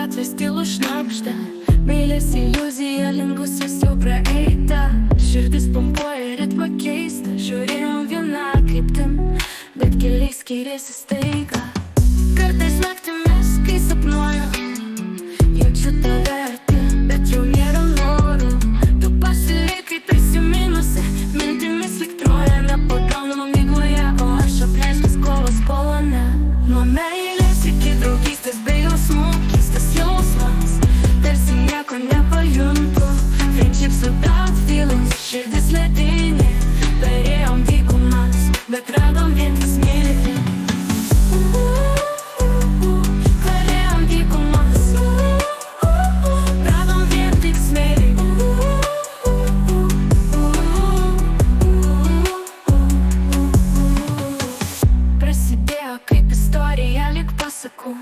gatvės tylu šnabžda, meilės iliuzija linkusios jau praeita. Širdis pumpuoja ritmą keistą, žiūrėjom viena kryptim, bet keliai skiriasi staiga. Kartais naktimis, kai sapnuoju, jaučiu tave arti, bet jau nėra norų. Tu pasilikai prisiminusi, mintimis lyg troja nepagaunama migloje, o aš apleistas kovos polone. Nuo meilės iki draugystės bei jausmų, keistas jausmas, tarsi nieko nepajuntu. Friendships without feelings, širdis ledinė, perėjom dykumas, bet radom vien tik smėlį. Perėjom dykumas, radom vien tik smėlį. Prasidėjo kaip istorija lyg pasakų,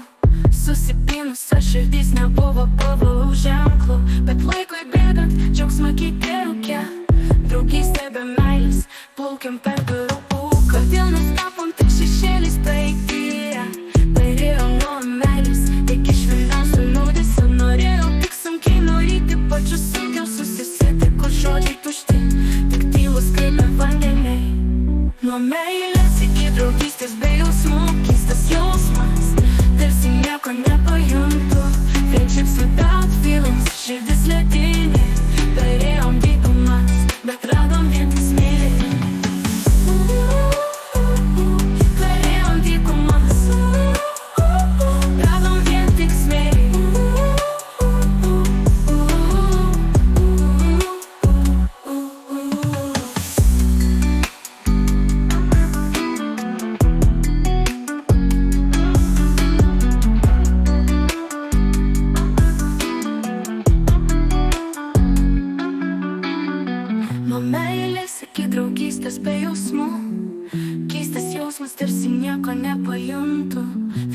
susipynusios širdys nebuvo pavojų ženklų, bet laikui bėgant džiaugsmą keitė rūke. Draugystė be meilės, plaukiam per durų ūką, vėl mes tapom tik šešėliais praeityje. Perėjom nuo meilės iki švelniausio liūdesio, norėjau tik sunkiai nuryti, pačiu sunkiau susisieti, kur žodžiai tušti, tik tylūs kaip vandeniai. Nuo meilės iki draugystės bei jausmų, keistas jausmas, tarsi nieko nepajuntu. Friendships without feelings, širdis ledinė, perėjom dykumas, bet radom vien tik smėlį. Perėjom dykumas, radom vien tik smėlį. Nuo meilės iki draugystės be jausmų, keistas jausmas, tarsi nieko nepajuntu.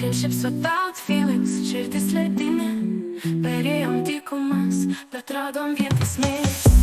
Friendships without feelings, širdis ledinė, perėjom dykumas, bet radom vien tik smėlį.